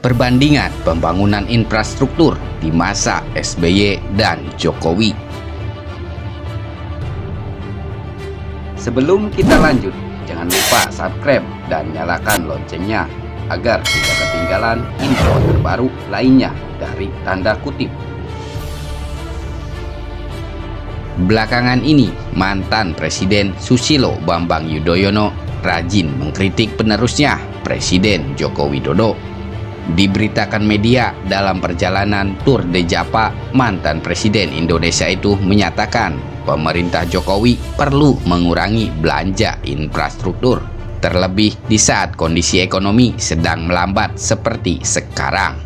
Perbandingan pembangunan infrastruktur di masa SBY dan Jokowi. Sebelum kita lanjut, jangan lupa subscribe dan nyalakan loncengnya agar tidak ketinggalan info terbaru lainnya dari tanda kutip. Belakangan ini, mantan Presiden Susilo Bambang Yudhoyono rajin mengkritik penerusnya, Presiden Joko Widodo. Diberitakan media dalam perjalanan Tour de Java, mantan Presiden Indonesia itu menyatakan pemerintah Jokowi perlu mengurangi belanja infrastruktur, terlebih di saat kondisi ekonomi sedang melambat seperti sekarang.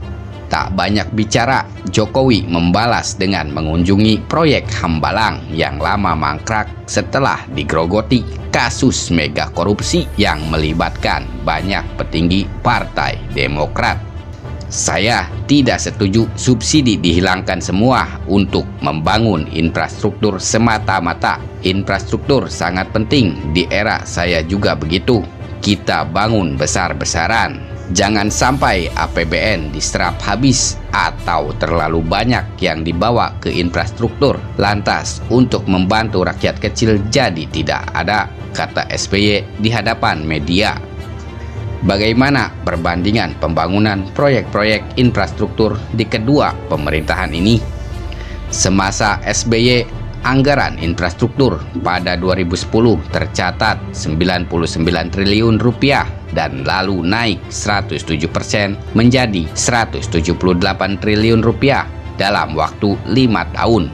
Tak banyak bicara, Jokowi membalas dengan mengunjungi proyek Hambalang yang lama mangkrak setelah digerogoti kasus mega korupsi yang melibatkan banyak petinggi Partai Demokrat. Saya tidak setuju subsidi dihilangkan semua untuk membangun infrastruktur semata-mata. Infrastruktur sangat penting, di era saya juga begitu. Kita bangun besar-besaran. Jangan sampai APBN diserap habis atau terlalu banyak yang dibawa ke infrastruktur, lantas untuk membantu rakyat kecil jadi tidak ada, kata SBY di hadapan media. Bagaimana perbandingan pembangunan proyek-proyek infrastruktur di kedua pemerintahan ini? Semasa SBY, anggaran infrastruktur pada 2010 tercatat 99 triliun rupiah dan lalu naik 107% menjadi 178 triliun rupiah dalam waktu 5 tahun.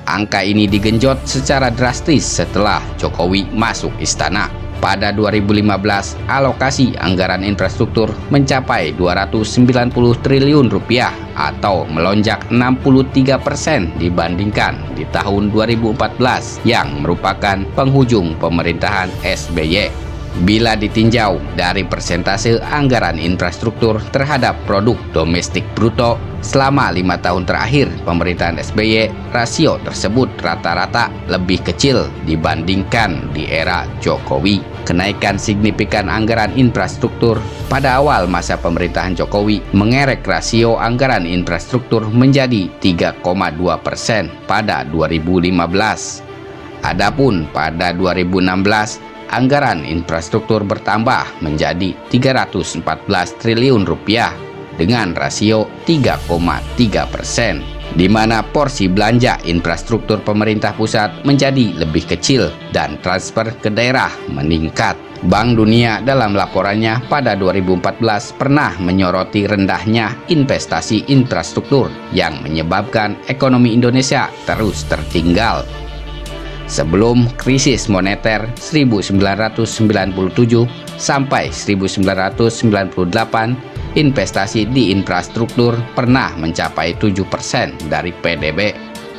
Angka ini digenjot secara drastis setelah Jokowi masuk istana. Pada 2015, alokasi anggaran infrastruktur mencapai 290 triliun rupiah atau melonjak 63% dibandingkan di tahun 2014 yang merupakan penghujung pemerintahan SBY. Bila ditinjau dari persentase anggaran infrastruktur terhadap produk domestik bruto selama 5 tahun terakhir pemerintahan SBY, rasio tersebut rata-rata lebih kecil dibandingkan di era Jokowi. Kenaikan signifikan anggaran infrastruktur pada awal masa pemerintahan Jokowi mengerek rasio anggaran infrastruktur menjadi 3,2% pada 2015. Adapun pada 2016, anggaran infrastruktur bertambah menjadi 314 triliun rupiah dengan rasio 3,3%, di mana porsi belanja infrastruktur pemerintah pusat menjadi lebih kecil dan transfer ke daerah meningkat. Bank Dunia dalam laporannya pada 2014 pernah menyoroti rendahnya investasi infrastruktur yang menyebabkan ekonomi Indonesia terus tertinggal. Sebelum krisis moneter 1997 sampai 1998, investasi di infrastruktur pernah mencapai 7% dari PDB.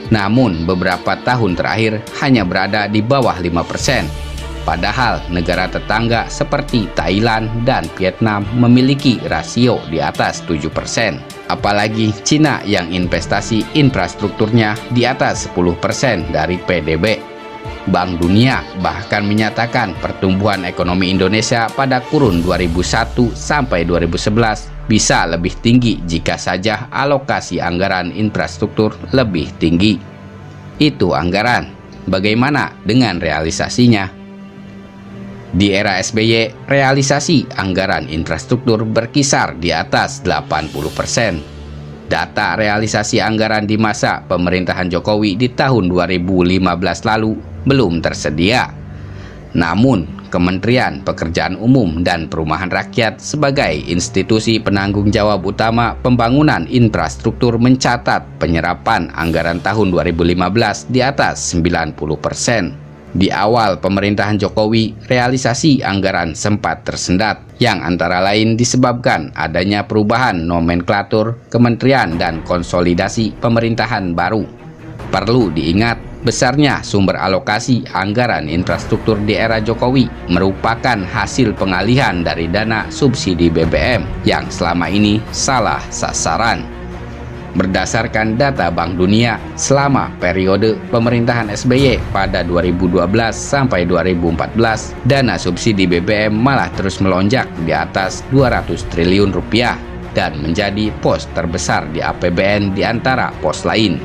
Namun beberapa tahun terakhir hanya berada di bawah 5%. Padahal negara tetangga seperti Thailand dan Vietnam memiliki rasio di atas 7%. Apalagi Cina yang investasi infrastrukturnya di atas 10% dari PDB. Bank Dunia bahkan menyatakan pertumbuhan ekonomi Indonesia pada kurun 2001 sampai 2011 bisa lebih tinggi jika saja alokasi anggaran infrastruktur lebih tinggi. Itu anggaran. Bagaimana dengan realisasinya? Di era SBY, realisasi anggaran infrastruktur berkisar di atas 80%. Data realisasi anggaran di masa pemerintahan Jokowi di tahun 2015 lalu belum tersedia. Namun, Kementerian Pekerjaan Umum dan Perumahan Rakyat sebagai institusi penanggung jawab utama pembangunan infrastruktur mencatat penyerapan anggaran tahun 2015 di atas 90%. Di awal pemerintahan Jokowi, realisasi anggaran sempat tersendat, yang antara lain disebabkan adanya perubahan nomenklatur kementerian dan konsolidasi pemerintahan baru. Perlu diingat, besarnya sumber alokasi anggaran infrastruktur di era Jokowi merupakan hasil pengalihan dari dana subsidi BBM yang selama ini salah sasaran. Berdasarkan data Bank Dunia, selama periode pemerintahan SBY pada 2012 sampai 2014, dana subsidi BBM malah terus melonjak di atas 200 triliun rupiah. dan menjadi pos terbesar di APBN di antara pos lain.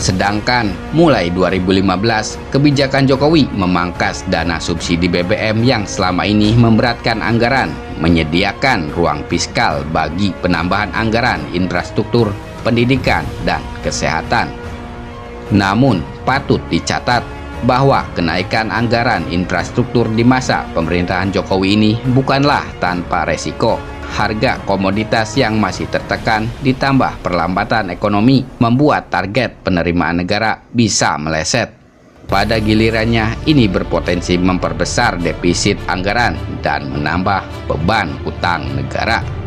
Sedangkan mulai 2015, kebijakan Jokowi memangkas dana subsidi BBM yang selama ini memberatkan anggaran, menyediakan ruang fiskal bagi penambahan anggaran infrastruktur, pendidikan, dan kesehatan. Namun, patut dicatat bahwa kenaikan anggaran infrastruktur di masa pemerintahan Jokowi ini bukanlah tanpa resiko. Harga komoditas yang masih tertekan ditambah perlambatan ekonomi membuat target penerimaan negara bisa meleset. Pada gilirannya, ini berpotensi memperbesar defisit anggaran dan menambah beban utang negara.